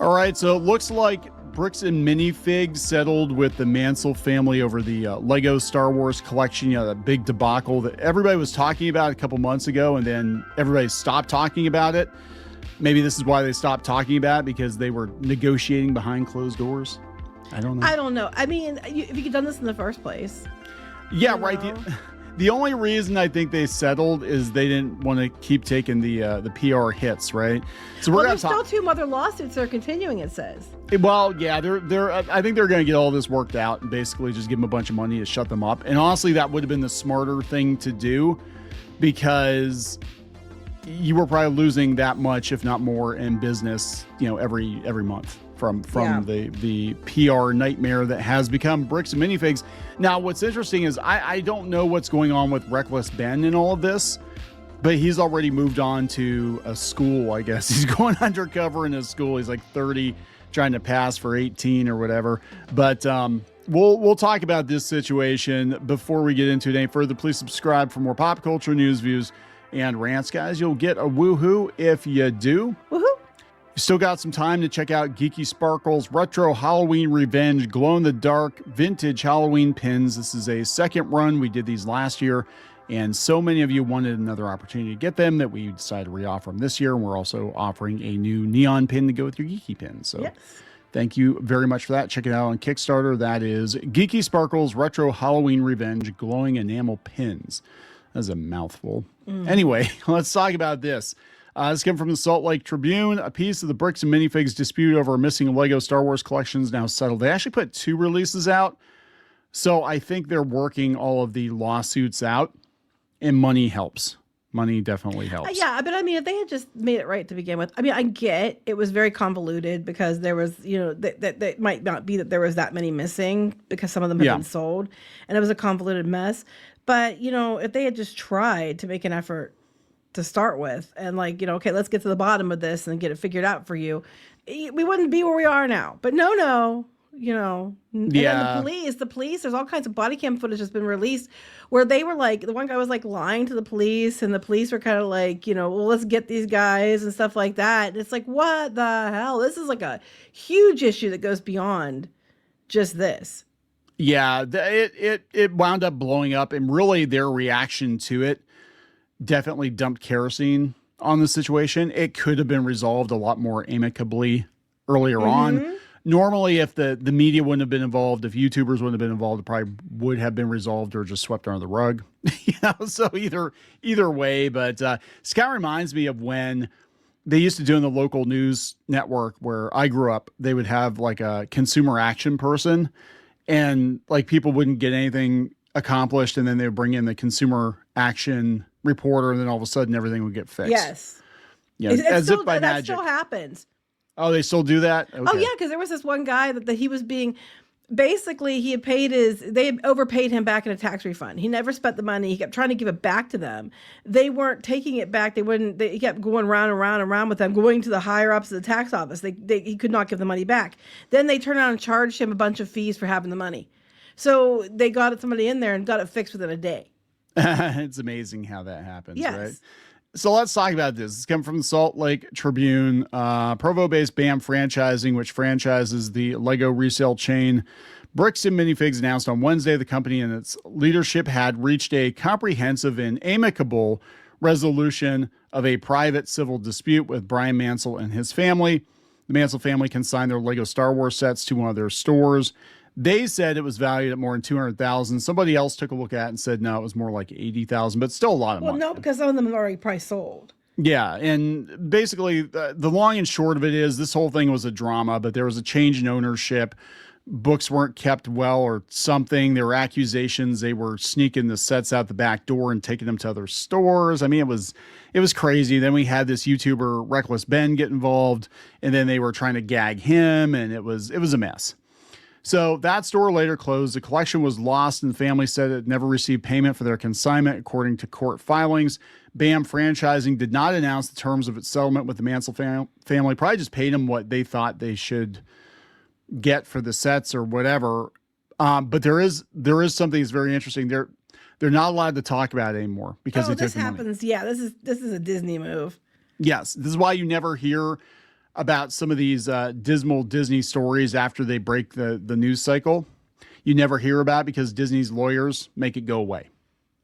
All right, so it looks like Bricks and Minifigs settled with the Mansells family over the Lego Star Wars collection. You know, that big debacle that everybody was talking about a couple months ago, and then everybody stopped talking about it. Maybe this is why they stopped talking about it, because they were negotiating behind closed doors. I don't know. I mean, if you could done this in the first place. Yeah, right. The only reason I think they settled is they didn't want to keep taking the PR hits, right? So there's still 2 other lawsuits that are continuing, it says. Well, yeah, I think they're going to get all this worked out and basically just give them a bunch of money to shut them up. And honestly, that would have been the smarter thing to do, because you were probably losing that much, if not more, in business, every month from the PR nightmare that has become Bricks and Minifigs. Now, what's interesting is I don't know what's going on with Reckless Ben in all of this, but he's already moved on to a school, I guess. He's going undercover in his school. He's like 30, trying to pass for 18 or whatever. But we'll talk about this situation. Before we get into it any further, please subscribe for more pop culture news, views, and rants, guys. You'll get a woohoo if you do. Woohoo! You still got some time to check out Geeky Sparkles Retro Halloween Revenge glow-in-the-dark vintage Halloween pins. This is a second run. We did these last year, and so many of you wanted another opportunity to get them that we decided to reoffer them this year. And we're also offering a new neon pin to go with your Geeky pin. So yes. Thank you very much for that. Check it out on Kickstarter. That is Geeky Sparkles Retro Halloween Revenge glowing enamel pins. That's a mouthful. Anyway, let's talk about this. This came from the Salt Lake Tribune. A piece of the Bricks and Minifigs dispute over a missing Lego Star Wars collection is now settled. They actually put 2 releases out, so I think they're working all of the lawsuits out, and money helps. Money definitely helps. Yeah, but I mean, if they had just made it right to begin with, I mean, I get it was very convoluted because there was, that might not be that there was that many missing because some of them had been sold, and it was a convoluted mess. But, if they had just tried to make an effort to start with and okay, let's get to the bottom of this and get it figured out for you, we wouldn't be where we are now. But no. And then the police, there's all kinds of body cam footage that's been released where they were the one guy was lying to the police, and the police were kind of well, let's get these guys and stuff like that. And it's what the hell? This is a huge issue that goes beyond just this. Yeah, it wound up blowing up, and really their reaction to it definitely dumped kerosene on the situation. It could have been resolved a lot more amicably earlier on. Normally, if the media wouldn't have been involved, if YouTubers wouldn't have been involved, it probably would have been resolved or just swept under the rug. So either way, but this kind of reminds me of when they used to do in the local news network where I grew up. They would have a consumer action person, and people wouldn't get anything accomplished, and then they would bring in the consumer action reporter, and then all of a sudden everything would get fixed. Yes. As if by that magic. Still happens. Oh, they still do that? Okay. Oh, yeah, because there was this one guy that he was being... Basically, they had overpaid him back in a tax refund. He never spent the money. He kept trying to give it back to them. They weren't taking it back. He kept going round and round and round with them, going to the higher ups of the tax office. He could not give the money back. Then they turned around and charged him a bunch of fees for having the money. So they got somebody in there and got it fixed within a day. It's amazing how that happens, yes. Right? So let's talk about this. It's come from the Salt Lake Tribune. Provo-based BAM Franchising, which franchises the Lego resale chain Bricks and Minifigs, announced on Wednesday the company and its leadership had reached a comprehensive and amicable resolution of a private civil dispute with Brian Mansell and his family. The Mansell family consigned their Lego Star Wars sets to one of their stores. They said it was valued at more than $200,000. Somebody else took a look at it and said, no, it was more like $80,000, but still a lot of money. Well, no, because some of them are already probably sold. Yeah. And basically the long and short of it is this whole thing was a drama, but there was a change in ownership. Books weren't kept well or something. There were accusations they were sneaking the sets out the back door and taking them to other stores. I mean, it was crazy. Then we had this YouTuber Reckless Ben get involved, and then they were trying to gag him, and it was a mess. So that store later closed. The collection was lost, and the family said it never received payment for their consignment, according to court filings. BAM Franchising did not announce the terms of its settlement with the Mansell family. Probably just paid them what they thought they should get for the sets or whatever. But there is something that's very interesting. They're not allowed to talk about it anymore because they took the money. Yeah, this is a Disney move. Yes, this is why you never hear about some of these dismal Disney stories after they break the news cycle. You never hear about it because Disney's lawyers make it go away.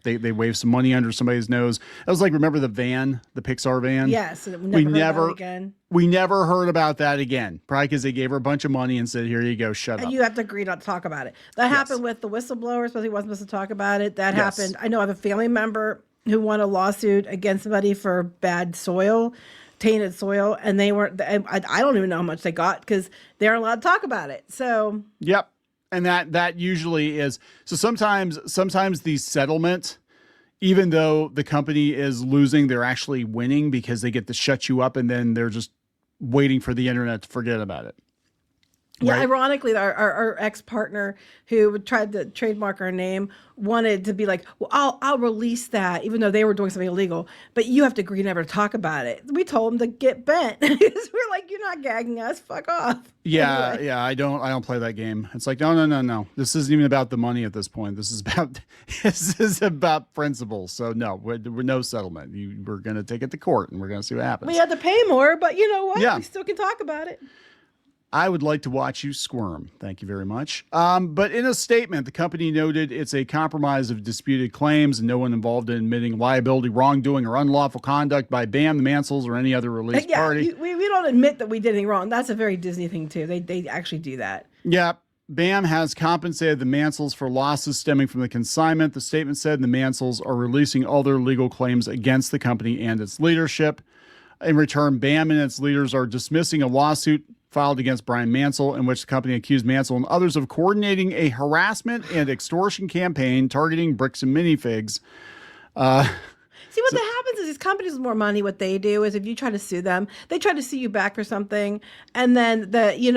They wave some money under somebody's nose. It was like, remember the Pixar van? Yes, we never heard about it again. We never heard about that again. Probably because they gave her a bunch of money and said, "Here you go, shut up." And you have to agree not to talk about it. That happened with the whistleblowers, but he wasn't supposed to talk about it. That happened. I know I have a family member who won a lawsuit against somebody for bad soil, tainted soil, and they weren't. I don't even know how much they got because they aren't allowed to talk about it. So yep. And that usually is, so sometimes the settlement, even though the company is losing, they're actually winning because they get to shut you up and then they're just waiting for the internet to forget about it. Yeah, right? Ironically, our ex-partner who tried to trademark our name wanted to be like, well, I'll release that, even though they were doing something illegal, but you have to agree never to talk about it. We told him to get bent. We're like, you're not gagging us, fuck off. Yeah, anyway. yeah, I don't play that game. It's like, no. This isn't even about the money at this point. This is about principles. So no, we're no settlement. We're going to take it to court and we're going to see what happens. We had to pay more, but you know what? Yeah. We still can talk about it. I would like to watch you squirm. Thank you very much. But in a statement, the company noted it's a compromise of disputed claims and no one involved in admitting liability, wrongdoing, or unlawful conduct by BAM, the Mansells, or any other released party. We don't admit that we did anything wrong. That's a very Disney thing, too. They actually do that. Yeah. BAM has compensated the Mansells for losses stemming from the consignment. The statement said the Mansells are releasing all their legal claims against the company and its leadership. In return, BAM and its leaders are dismissing a lawsuit filed against Brian Mansell, in which the company accused Mansell and others of coordinating a harassment and extortion campaign targeting Bricks and Minifigs. See, what happens is these companies with more money, what they do is if you try to sue them, they try to sue you back for something, and then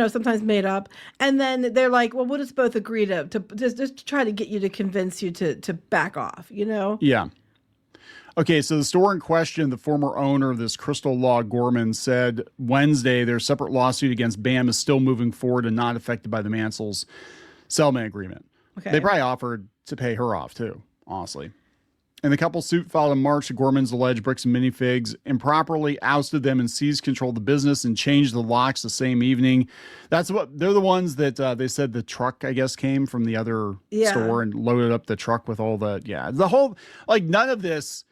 sometimes made up, and then they're like, well, we'll just both agree to just try to get you to convince you to back off, Yeah. Okay, so the store in question, the former owner of this Crystal Law Gorman, said Wednesday their separate lawsuit against BAM is still moving forward and not affected by the Mansells settlement agreement. Okay. They probably offered to pay her off too, honestly. In the couple's suit filed in March, the Gormans alleged Bricks and Minifigs improperly ousted them and seized control of the business and changed the locks the same evening. They're the ones that they said the truck, I guess, came from the other store and loaded up the truck with all the whole, like, none of this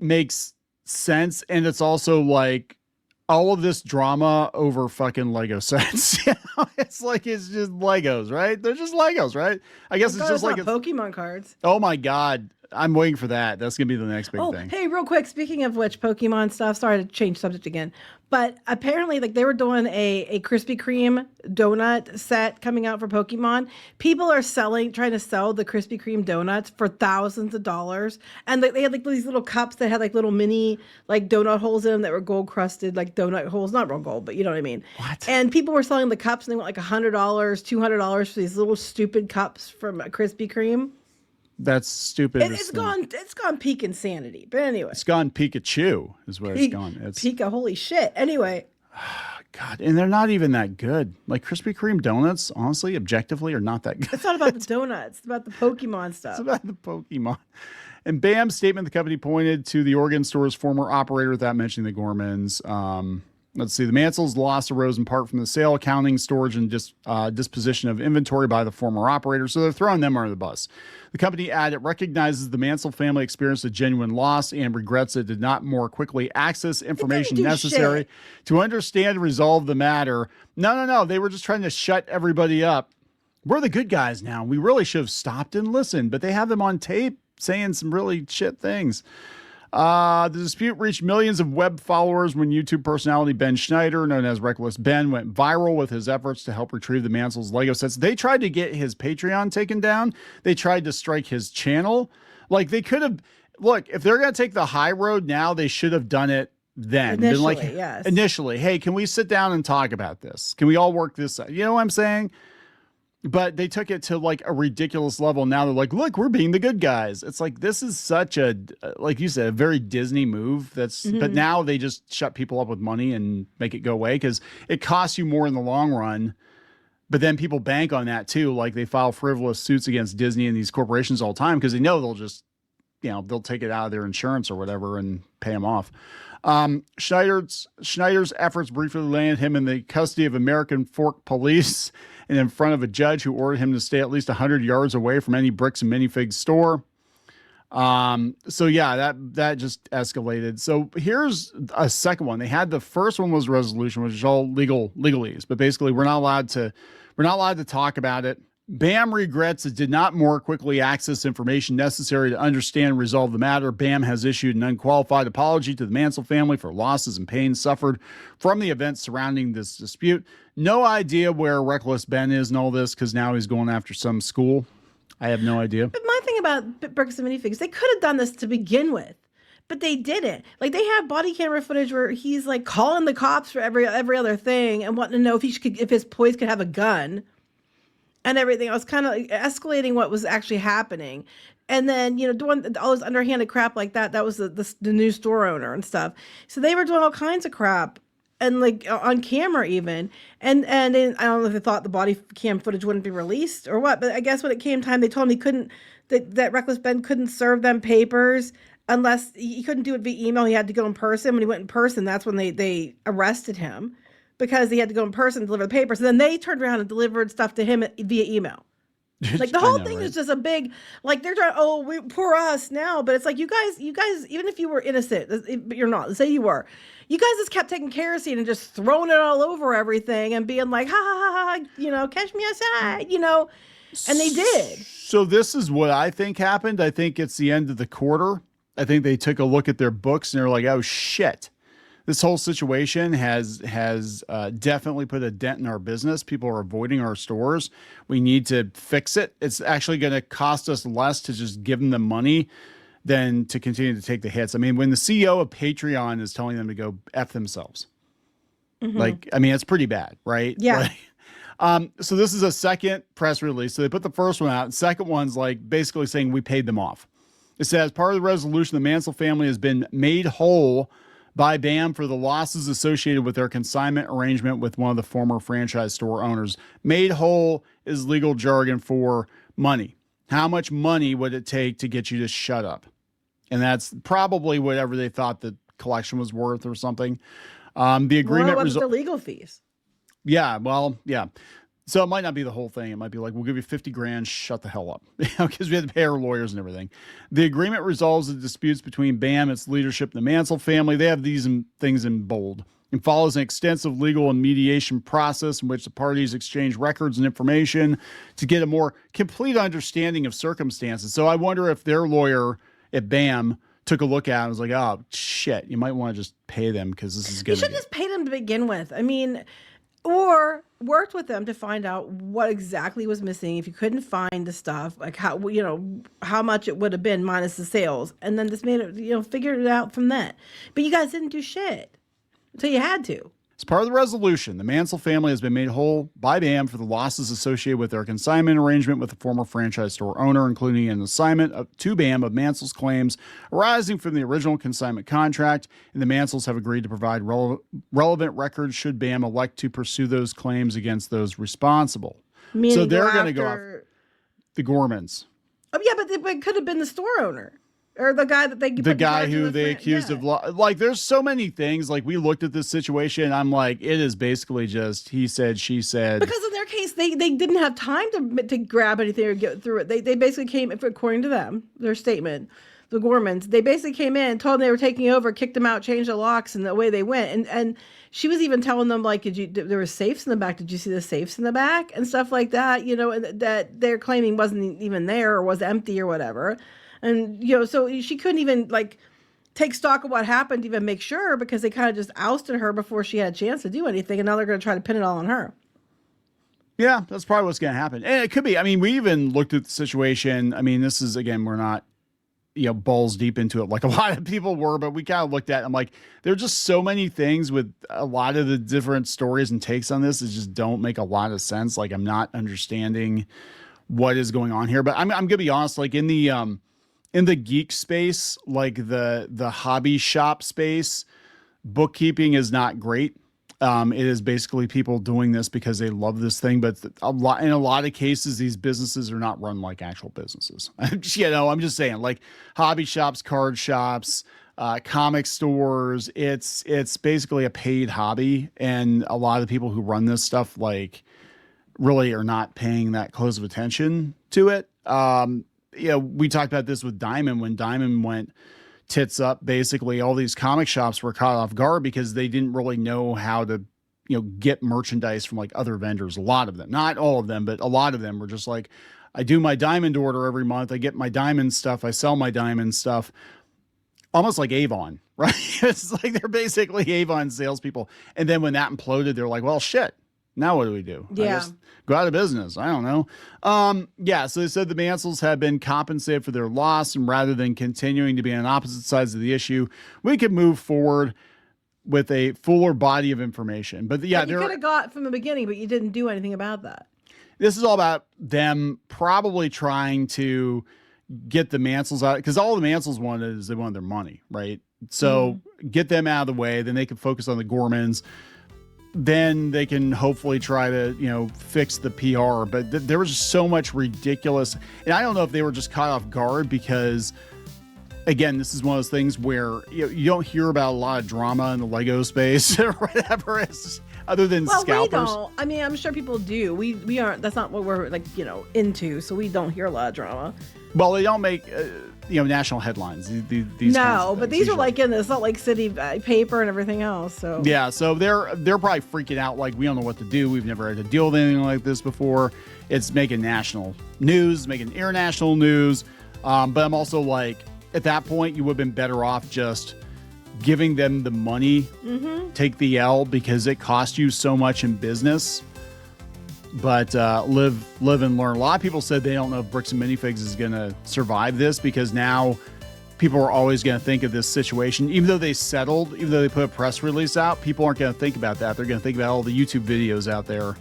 makes sense. And it's also like all of this drama over fucking Lego sets. It's like, it's just Legos, right? They're just Legos, right? I guess it's just like Pokemon cards. Oh my God. I'm waiting for that. That's going to be the next big thing. Hey, real quick, speaking of which, Pokemon stuff, sorry to change subject again, but apparently like they were doing a Krispy Kreme donut set coming out for Pokemon. People are trying to sell the Krispy Kreme donuts for thousands of dollars. And they had like these little cups that had like little mini like donut holes in them that were gold crusted, like donut holes, not real gold, but you know what I mean? What? And people were selling the cups and they went like $100, $200 for these little stupid cups from Krispy Kreme. That's stupid. It's gone peak insanity. But anyway. It's gone Pikachu is where it's gone. It's Pika, holy shit. Anyway. God, and they're not even that good. Like Krispy Kreme donuts, honestly, objectively, are not that good. It's not about the donuts. It's about the Pokemon stuff. It's about the Pokemon. In BAM's statement, the company pointed to the Oregon store's former operator without mentioning the Gormans. Let's see. The Mansells' loss arose in part from the sale, accounting, storage, and disposition of inventory by the former operator. So they're throwing them under the bus. The company added it recognizes the Mansell family experienced a genuine loss and regrets it did not more quickly access information necessary to understand and resolve the matter. No. They were just trying to shut everybody up. We're the good guys now. We really should have stopped and listened, but they have them on tape saying some really shit things. The dispute reached millions of web followers when YouTube personality Ben Schneider, known as Reckless Ben, went viral with his efforts to help retrieve the Mansells Lego sets. They tried to get his Patreon taken down. They tried to strike his channel. Like, they could have, look, if they're going to take the high road now, they should have done it then. Initially, hey, can we sit down and talk about this? Can we all work this out? You know what I'm saying? But they took it to like a ridiculous level. Now they're like, look, we're being the good guys. It's like, this is such a, like you said, a very Disney move. But now they just shut people up with money and make it go away because it costs you more in the long run. But then people bank on that too. Like they file frivolous suits against Disney and these corporations all the time because they know they'll just, they'll take it out of their insurance or whatever and pay them off. Schneider's efforts briefly landed him in the custody of American Fork Police and in front of a judge who ordered him to stay at least 100 yards away from any Bricks and Minifigs store. So yeah, that just escalated. So here's a second one. They had the first one was resolution, which is all legalese, but basically we're not allowed to talk about it. BAM regrets it did not more quickly access information necessary to understand and resolve the matter. BAM has issued an unqualified apology to the Mansell family for losses and pain suffered from the events surrounding this dispute. No idea where Reckless Ben is in all this, because now he's going after some school. I have no idea. But my thing about Bricks and Minifigs, they could have done this to begin with, but they didn't. Like, they have body camera footage where he's like calling the cops for every other thing and wanting to know if his boys could have a gun and everything. I was kind of escalating what was actually happening. And then, doing all this underhanded crap like that. That was the new store owner and stuff. So they were doing all kinds of crap, and like on camera even. And then, I don't know if they thought the body cam footage wouldn't be released or what, but I guess when it came time, they told him that Reckless Ben couldn't serve them papers unless he couldn't do it via email. He had to go in person. When he went in person, that's when they arrested him, because he had to go in person and deliver the papers. And then they turned around and delivered stuff to him via email. Like, the whole thing is just a big, like, they're trying, poor us now. But it's like, you guys, even if you were innocent, but you're not, say you were, you guys just kept taking kerosene and just throwing it all over everything and being like, ha, ha, ha, ha, catch me outside, and they did. So this is what I think happened. I think it's the end of the quarter. I think they took a look at their books and they're like, oh, shit. This whole situation has definitely put a dent in our business. People are avoiding our stores. We need to fix it. It's actually going to cost us less to just give them the money than to continue to take the hits. I mean, when the CEO of Patreon is telling them to go F themselves, it's pretty bad, right? Yeah. So this is a second press release. So they put the first one out. The second one's like basically saying we paid them off. It says, part of the resolution, the Mansell family has been made whole by BAM for the losses associated with their consignment arrangement with one of the former franchise store owners. Made whole is legal jargon for money. How much money would it take to get you to shut up? And that's probably whatever they thought the collection was worth or something. The agreement was the legal fees. Yeah, well, yeah. So it might not be the whole thing. It might be like, we'll give you 50 grand, shut the hell up. Because we had to pay our lawyers and everything. The agreement resolves the disputes between BAM, its leadership, and the Mansell family. They have these things in bold. It follows an extensive legal and mediation process in which the parties exchange records and information to get a more complete understanding of circumstances. So I wonder if their lawyer at BAM took a look at it and was like, oh, shit, you might want to just pay them because this is going to... You should just pay them to begin with. I mean... Or worked with them to find out what exactly was missing. If you couldn't find the stuff, like how much it would have been minus the sales, and then just made it, figured it out from that. But you guys didn't do shit until you had to. As part of the resolution, the Mansell family has been made whole by BAM for the losses associated with their consignment arrangement with the former franchise store owner, including an assignment to BAM of Mansell's claims arising from the original consignment contract, and the Mansells have agreed to provide relevant records should BAM elect to pursue those claims against those responsible. Meaning so they're going to go after the Gormans. Oh yeah, but it could have been the store owner. Or the guy that they accused of like, there's so many things. Like, we looked at this situation and I'm like, it is basically just he said, she said. Because in their case, they didn't have time to grab anything or get through it. They basically came, according to them, their statement, the Gormans, they basically came in, told them they were taking over, kicked them out, changed the locks, and the way they went. And she was even telling them, like, there were safes in the back. Did you see the safes in the back? And stuff like that, and that they're claiming wasn't even there or was empty or whatever. And, so she couldn't even, like, take stock of what happened to even make sure, because they kind of just ousted her before she had a chance to do anything. And now they're going to try to pin it all on her. Yeah, that's probably what's going to happen. And it could be. I mean, we even looked at the situation. I mean, this is, again, we're not, balls deep into it like a lot of people were, but we kind of looked at it. I'm like, there are just so many things with a lot of the different stories and takes on this that just don't make a lot of sense. Like, I'm not understanding what is going on here. But I'm going to be honest, like, in the geek space, like the hobby shop space, bookkeeping is not great. It is basically people doing this because they love this thing, but in a lot of cases, these businesses are not run like actual businesses. I'm just saying, like hobby shops, card shops, comic stores. It's basically a paid hobby, and a lot of the people who run this stuff like really are not paying that close of attention to it. We talked about this with Diamond. When Diamond went tits up, basically all these comic shops were caught off guard because they didn't really know how to get merchandise from like other vendors. A lot of them, not all of them, but a lot of them were just like, I do my Diamond order every month, I get my Diamond stuff, I sell my Diamond stuff, almost like Avon, right? It's like they're basically Avon salespeople. And then when that imploded, they're like, well, shit, now what do we do? Yeah. I guess go out of business. I don't know. So they said the Mansells had been compensated for their loss, and rather than continuing to be on opposite sides of the issue, we could move forward with a fuller body of information. But yeah, you could have got from the beginning, but you didn't do anything about that. This is all about them probably trying to get the Mansells out, because all the Mansells wanted is they wanted their money, right? So get them out of the way, then they can focus on the Gormans. Then they can hopefully try to, fix the PR. But there was just so much ridiculous. And I don't know if they were just caught off guard because, again, this is one of those things where you don't hear about a lot of drama in the Lego space or whatever, other than scalpers. We don't. I mean, I'm sure people do. We aren't. That's not what we're into. So we don't hear a lot of drama. Well, they don't make national headlines. These no, but these are like in the Salt Lake City paper and everything else. So yeah, so they're probably freaking out like we don't know what to do. We've never had to deal with anything like this before. It's making national news, making international news. But I'm also like, at that point, you would have been better off just giving them the money, take the L, because it cost you so much in business. But live and learn. A lot of people said they don't know if Bricks and Minifigs is going to survive this, because now people are always going to think of this situation. Even though they settled, even though they put a press release out, people aren't going to think about that. They're going to think about all the YouTube videos out there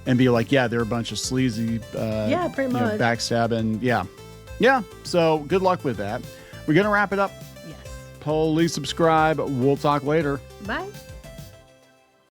and be like, yeah, they're a bunch of sleazy, pretty much backstabbing. Yeah. So good luck with that. We're going to wrap it up. Yes. Please subscribe. We'll talk later. Bye.